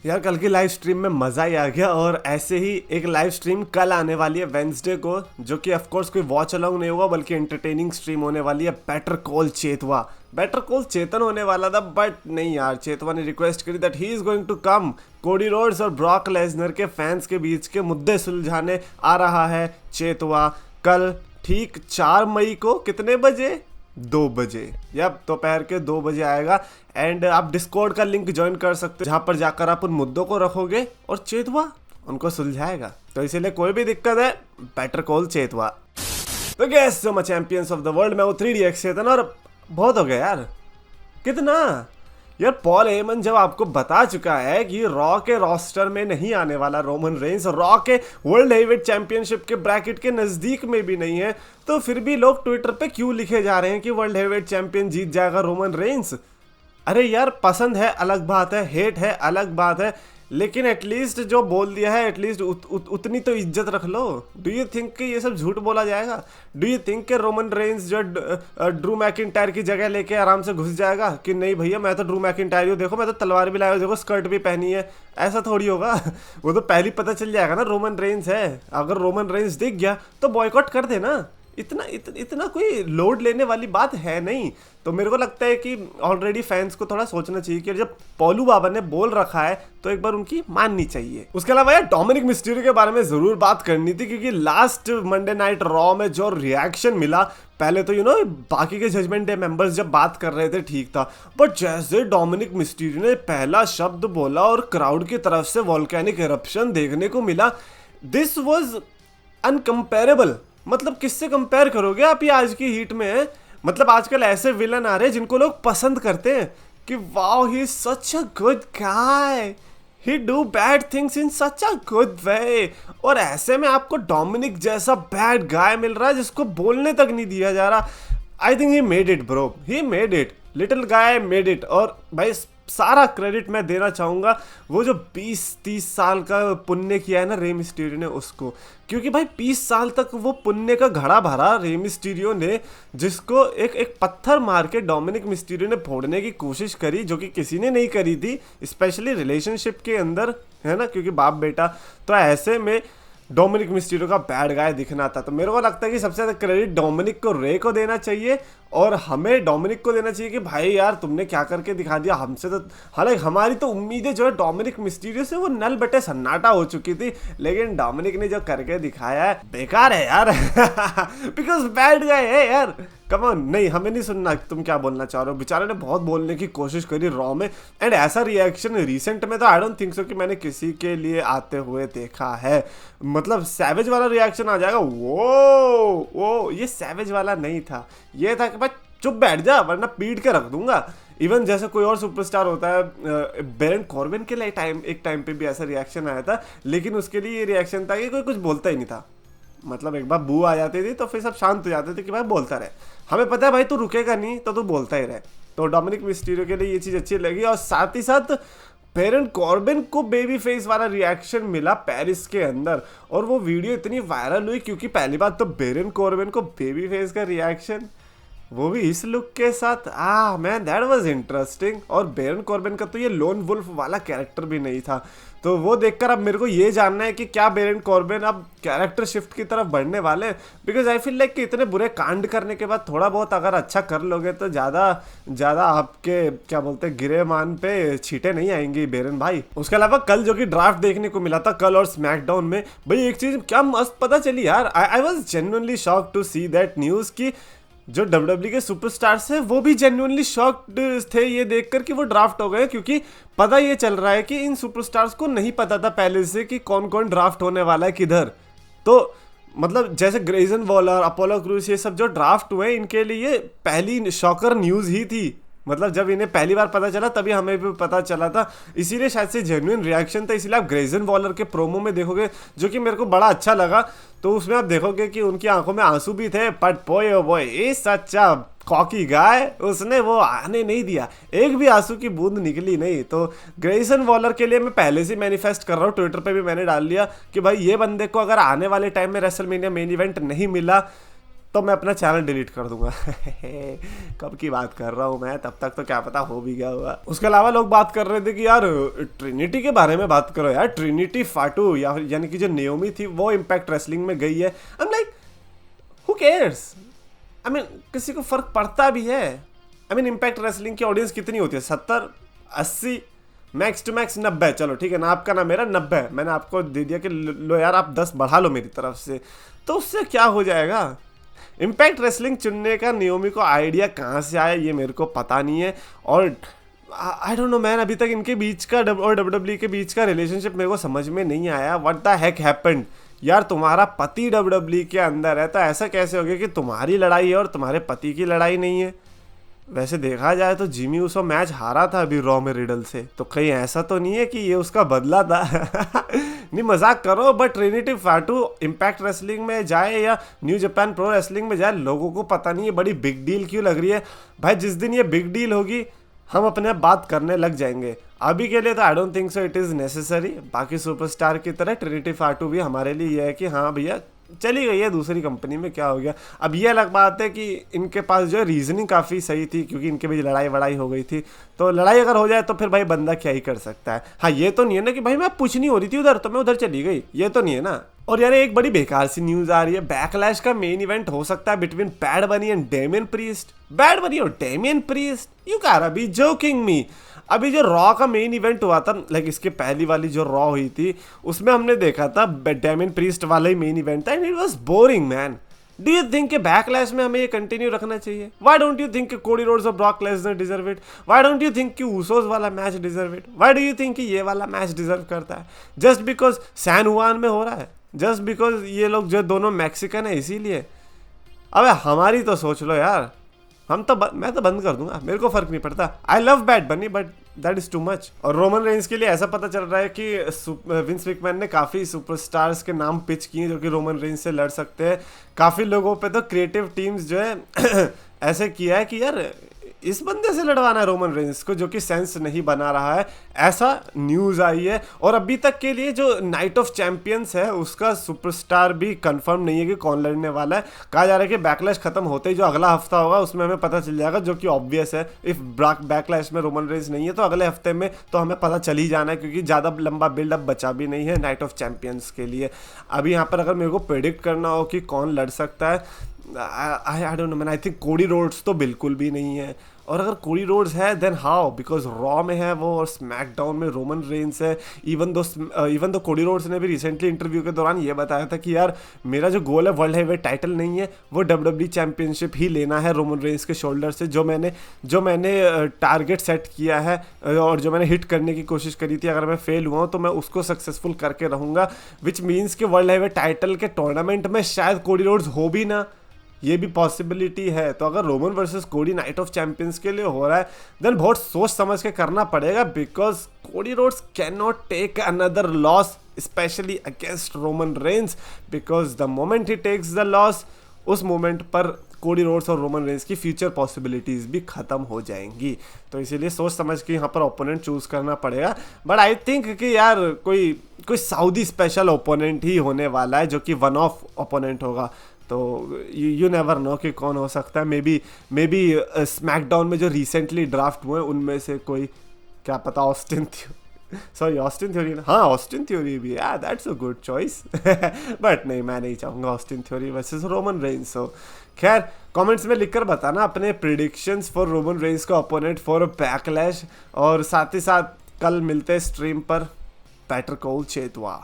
यार कल की लाइव स्ट्रीम में मजा ही आ गया। और ऐसे ही एक लाइव स्ट्रीम कल आने वाली है वेंसडे को, जो कि ऑफ कोर्स कोई वॉच अलोंग नहीं होगा बल्कि एंटरटेनिंग स्ट्रीम होने वाली है। बेटर कॉल चेतवा, बेटर कॉल चेतन होने वाला था बट नहीं यार, चेतवा ने रिक्वेस्ट करी that he is going to come. Cody Rhodes और ब्रॉक लेसनर के फैंस के बीच के मुद्दे सुलझाने आ रहा है चेतवा कल ठीक 4 मई को। कितने बजे? 2 बजे, या दोपहर के 2 बजे आएगा। एंड आप डिस्कॉर्ड का लिंक ज्वाइन कर सकते हो, जहां पर जाकर आप उन मुद्दों को रखोगे और चेतवा उनको सुलझाएगा। तो इसीलिए कोई भी दिक्कत है, बेटर कॉल चेतवा। तो गैस जो मैं चैंपियंस ऑफ द वर्ल्ड में हूँ 3DX चेतन, और बहुत हो गया यार। कितना यार, पॉल हेमन जब आपको बता चुका है कि रॉ के रोस्टर में नहीं आने वाला रोमन रेंस, रॉ के वर्ल्ड हेवीवेट चैंपियनशिप के ब्रैकेट के नजदीक में भी नहीं है, तो फिर भी लोग ट्विटर पे क्यों लिखे जा रहे हैं कि वर्ल्ड हेवीवेट चैंपियन जीत जाएगा रोमन रेंस। अरे यार, पसंद है अलग बात है, हेट है अलग बात है, लेकिन एटलीस्ट जो बोल दिया है एटलीस्ट उतनी तो इज्जत रख लो। डू यू थिंक कि ये सब झूठ बोला जाएगा? डू यू थिंक कि रोमन रेंस जो ड्रू मैकिंटायर की जगह लेके आराम से घुस जाएगा कि नहीं भैया मैं तो ड्रू मैकिंटायर हूँ, देखो मैं तो तलवार भी लाया हूँ, देखो स्कर्ट भी पहनी है? ऐसा थोड़ी होगा। वो तो पहले पता चल जाएगा ना रोमन रेंस है। अगर रोमन रेंस दिख गया तो बॉयकॉट कर देना। इतना कोई लोड लेने वाली बात है नहीं। तो मेरे को लगता है कि ऑलरेडी फैंस को थोड़ा सोचना चाहिए कि जब पॉलू बाबा ने बोल रखा है तो एक बार उनकी माननी चाहिए। उसके अलावा यार डोमिनिक मिस्टीरियो के बारे में जरूर बात करनी थी, क्योंकि लास्ट मंडे नाइट रॉ में जो रिएक्शन मिला, पहले तो बाकी के जजमेंट डे मेंबर्स जब बात कर रहे थे ठीक था, बट जैसे डोमिनिक मिस्टीरियो ने पहला शब्द बोला और क्राउड की तरफ से वॉल्केनिक एरप्शन देखने को मिला, दिस वॉज अनकंपेरेबल। मतलब किससे कंपेयर करोगे आप ये आज की हीट में? मतलब आजकल ऐसे विलन आ रहे हैं जिनको लोग पसंद करते हैं कि wow he is such a good guy, he do bad things in such a good way, और ऐसे में आपको डोमिनिक जैसा बैड गाय मिल रहा है जिसको बोलने तक नहीं दिया जा रहा। I think he made it bro, he made it, little guy made it. और भाई सारा क्रेडिट मैं देना चाहूँगा वो जो 20-30 साल का पुण्य किया है ना रे मिस्टीरियो ने उसको, क्योंकि भाई 20 साल तक वो पुण्य का घड़ा भरा रे मिस्टीरियो ने, जिसको एक पत्थर मार के डोमिनिक मिस्टीरियो ने फोड़ने की कोशिश करी, जो कि किसी ने नहीं करी थी, स्पेशली रिलेशनशिप के अंदर, है ना, क्योंकि बाप बेटा। तो ऐसे में डोमिनिक मिस्टीरियो का बैड गाय दिखना था। तो मेरे को लगता है कि सबसे ज़्यादा क्रेडिट डोमिनिक को रे को देना चाहिए, और हमें डोमिनिक को देना चाहिए कि भाई यार तुमने क्या करके दिखा दिया हमसे। तो हालांकि हमारी तो उम्मीदें जो है डोमिनिक मिस्टीरियो से वो नल बटे सन्नाटा हो चुकी थी, लेकिन डोमिनिक ने जो करके दिखाया है बेकार है यार। बिकॉज बैड गाय है यार, कम ऑन। नहीं, हमें नहीं सुनना तुम क्या बोलना चाह रहे हो। बेचारे ने बहुत बोलने की कोशिश करी रॉ में, एंड ऐसा रिएक्शन रिसेंट में तो आई डोंट थिंक सो कि मैंने किसी के लिए आते हुए देखा है। मतलब सैवेज वाला रिएक्शन आ जाएगा, वो ये सैवेज वाला नहीं था, ये था कि भाई चुप बैठ जा वरना पीट के रख दूंगा। इवन जैसे कोई और सुपरस्टार होता है, बेरन कॉर्बिन के लिए एक टाइम पे भी ऐसा रिएक्शन आया था, लेकिन उसके लिए ये रिएक्शन था कि कोई कुछ बोलता ही नहीं था। मतलब एक बार बू आ जाती थी तो फिर सब शांत हो जाते थे कि भाई बोलता रहे, हमें पता है भाई तू रुकेगा नहीं तो तू बोलता ही रहे। तो डोमिनिक मिस्टीरियो के लिए ये चीज़ अच्छी लगी, और साथ ही साथ बेरन कॉर्बिन को बेबी फेस वाला रिएक्शन मिला पेरिस के अंदर, और वो वीडियो इतनी वायरल हुई क्योंकि पहली बात तो बेरन कॉर्बिन को बेबी फेस का रिएक्शन, वो भी इस लुक के साथ, मैन दैट वाज इंटरेस्टिंग। और बेरन कॉर्बिन का तो ये लोन वुल्फ वाला कैरेक्टर भी नहीं था, तो वो देखकर अब मेरे को ये जानना है कि क्या बेरन कॉर्बिन अब कैरेक्टर शिफ्ट की तरफ बढ़ने वाले। बिकॉज आई फील लाइक कि इतने बुरे कांड करने के बाद थोड़ा बहुत अगर अच्छा कर लोगे तो ज़्यादा आपके क्या बोलते हैं गिरे मान पे छींटे नहीं आएंगी बेरन भाई। उसके अलावा कल जो कि ड्राफ्ट देखने को मिला था कल और स्मैकडाउन में, भाई एक चीज़ क्या मस्त पता चली यार। I was genuinely shocked to see that news की जो WWE के सुपरस्टार्स हैं वो भी जेन्युइनली शॉक्ड थे ये देखकर कि वो ड्राफ्ट हो गए, क्योंकि पता ये चल रहा है कि इन सुपरस्टार्स को नहीं पता था पहले से कि कौन कौन ड्राफ्ट होने वाला है किधर। तो मतलब जैसे ग्रेजन वॉलर, अपोलो क्रूज, ये सब जो ड्राफ्ट हुए इनके लिए पहली शॉकर न्यूज़ ही थी। मतलब जब इन्हें पहली बार पता चला तभी हमें भी पता चला था, इसीलिए शायद से जेन्युइन रिएक्शन था। इसीलिए आप ग्रेजन वॉलर के प्रोमो में देखोगे जो कि मेरे को बड़ा अच्छा लगा, तो उसमें आप देखोगे कि उनकी आंखों में आंसू भी थे, बट बोय ओ बोय ये सच्चा कॉकी गाय, उसने वो आने नहीं दिया, एक भी आंसू की बूंद निकली नहीं। तो ग्रेसन वॉलर के लिए मैं पहले से मैनिफेस्ट कर रहा हूँ, ट्विटर पे भी मैंने डाल लिया कि भाई ये बंदे को अगर आने वाले टाइम में रेसलमेनिया मेन इवेंट नहीं मिला तो मैं अपना चैनल डिलीट कर दूंगा। कब की बात कर रहा हूँ मैं, तब तक तो क्या पता हो भी गया होगा। उसके अलावा लोग बात कर रहे थे कि यार ट्रिनिटी के बारे में बात करो यार, ट्रिनिटी फाटू या यानी कि जो नेओमी थी वो इम्पैक्ट रेसलिंग में गई है। I am like who cares, I mean किसी को फर्क पड़ता भी है? आई मीन इम्पैक्ट रेसलिंग की ऑडियंस कितनी होती है, 70 80, मैक्स टू मैक्स 90। चलो ठीक है ना, आपका ना मेरा 90, मैंने आपको दे दिया कि लो यार आप 10 बढ़ा लो मेरी तरफ से, तो उससे क्या हो जाएगा? इम्पैक्ट रेसलिंग चुनने का नियोमी को आइडिया कहाँ से आया ये मेरे को पता नहीं है। और आई डोंट नो मैन, अभी तक इनके बीच का और डब्ल्यूडब्ल्यू के बीच का रिलेशनशिप मेरे को समझ में नहीं आया। व्हाट द हेक हैपेंड यार, तुम्हारा पति डब्ल्यूडब्ल्यू के अंदर है तो ऐसा कैसे हो गया कि तुम्हारी लड़ाई है और तुम्हारे पति की लड़ाई नहीं है? वैसे देखा जाए तो जिमी उसो मैच हारा था अभी रॉ में रिडल से, तो कहीं ऐसा तो नहीं है कि ये उसका बदला था? नहीं मजाक करो, बट ट्रिनिटी फाटू इम्पैक्ट रेसलिंग में जाए या न्यू जापान प्रो रेसलिंग में जाए, लोगों को पता नहीं है बड़ी बिग डील क्यों लग रही है। भाई जिस दिन ये बिग डील होगी हम अपने आप बात करने लग जाएंगे। अभी के लिए तो I don't think so it is necessary. बाकी सुपरस्टार की तरह ट्रिनिटी फाटू भी हमारे लिए ये है कि हाँ भैया चली गई है दूसरी कंपनी में, क्या हो गया। अब ये अलग बात है कि इनके पास जो है रीजनिंग काफ़ी सही थी, क्योंकि इनके बीच लड़ाई वड़ाई हो गई थी, तो लड़ाई अगर हो जाए तो फिर भाई बंदा क्या ही कर सकता है। हाँ ये तो नहीं है ना कि भाई मैं पूछ नहीं हो रही थी उधर तो मैं उधर चली गई, ये तो नहीं है ना। और यार एक बड़ी बेकार सी न्यूज आ रही है, बैकलैश का मेन इवेंट हो सकता है between Bad Bunny and Damian Priest. Bad Bunny और Damian Priest, you can be joking me. अभी जो रॉ का मेन इवेंट हुआ था, लाइक इसके पहली वाली जो रॉ हुई थी उसमें हमने देखा था डेमियन प्रीस्ट वाला ही मेन इवेंट था and it was boring man. Do you think कि बैकलैश में हमें ये कंटिन्यू रखना चाहिए? व्हाई डोंट यू थिंक कि कोडी रोड्स और Brock Lesnar deserve it? Why don't you think कि ऊसोस वाला match deserve it? Why do you think कि ये वाला मैच डिजर्व करता है? जस्ट बिकॉज सैन हुआन में हो रहा है, जस्ट बिकॉज ये लोग जो दोनों मैक्सिकन है इसीलिए? अबे हमारी तो सोच लो यार, हम तो मैं तो बंद कर दूंगा, मेरे को फर्क नहीं पड़ता। आई लव बैड बनी but that is too much. और रोमन रेंज के लिए ऐसा पता चल रहा है कि विंस मैकमैन ने काफ़ी सुपरस्टार्स के नाम पिच किए जो कि रोमन रेंज से लड़ सकते हैं। काफ़ी लोगों पे तो क्रिएटिव टीम्स जो है ऐसे किया है कि यार इस बंदे से लड़वाना है रोमन रेंज को, जो कि सेंस नहीं बना रहा है, ऐसा न्यूज़ आई है। और अभी तक के लिए जो नाइट ऑफ चैंपियंस है उसका सुपरस्टार भी कंफर्म नहीं है कि कौन लड़ने वाला है। कहा जा रहा है कि बैकलैश खत्म होते ही जो अगला हफ्ता होगा उसमें हमें पता चल जाएगा, जो कि ऑब्वियस है। इफ बैकलैश में रोमन रेंज नहीं है तो अगले हफ्ते में तो हमें पता चल ही जाना है, क्योंकि ज़्यादा लंबा बिल्डअप बचा भी नहीं है नाइट ऑफ चैंपियंस के लिए। अभी यहाँ पर अगर मेरे को प्रेडिक्ट करना हो कि कौन लड़ सकता है, I don't know man, I think Cody Rhodes तो बिल्कुल भी नहीं है। और अगर कोडी रोड्स है देन हाउ, बिकॉज रॉ में है वो और स्मैकडाउन में रोमन रेंस है। इवन दो कोडी रोड्स ने भी रिसेंटली इंटरव्यू के दौरान ये बताया था कि यार मेरा जो गोल है वर्ल्ड हैवीवेट टाइटल नहीं है, वो डब्ल्यूडब्ल्यू चैंपियनशिप ही लेना है रोमन रेंस के शोल्डर से। जो मैंने टारगेट सेट किया है और जो मैंने हिट करने की कोशिश करी थी, अगर मैं फेल हुआ हूँ तो मैं उसको सक्सेसफुल करके रहूँगा, विच मीन्स कि वर्ल्ड हैवीवेट टाइटल के टूर्नामेंट में शायद कोडी रोड्स हो भी ना, ये भी पॉसिबिलिटी है। तो अगर रोमन वर्सेस कोडी नाइट ऑफ चैंपियंस के लिए हो रहा है देन बहुत सोच समझ के करना पड़ेगा, because Cody Rhodes can not take another loss specially against Roman Reigns, because the moment he takes the loss उस मोमेंट पर कोडी रोड्स और रोमन रेंस की फ्यूचर पॉसिबिलिटीज़ भी ख़त्म हो जाएंगी। तो इसीलिए सोच समझ के यहाँ पर ओपोनेंट चूज़ करना पड़ेगा। बट आई थिंक कि यार कोई सऊदी स्पेशल ओपोनेंट ही होने वाला है, जो कि वन ऑफ ओपोनेंट होगा। तो यू नेवर नो कि कौन हो सकता है। मे बी स्मैकडाउन में जो रिसेंटली ड्राफ्ट हुए उनमें से कोई, क्या पता ऑस्टिन थ्योरी, हाँ ऑस्टिन थ्योरी भी, या that's a good choice. But नहीं, मैं नहीं चाहूँगा Austin Theory versus Roman Reigns हो। खैर कमेंट्स में लिखकर बताना अपने प्रिडिक्शंस फॉर रोमन रेंस का ओपोनेंट फॉर बैकलैश, और साथ ही साथ कल मिलते स्ट्रीम पर। Better call चेतवा।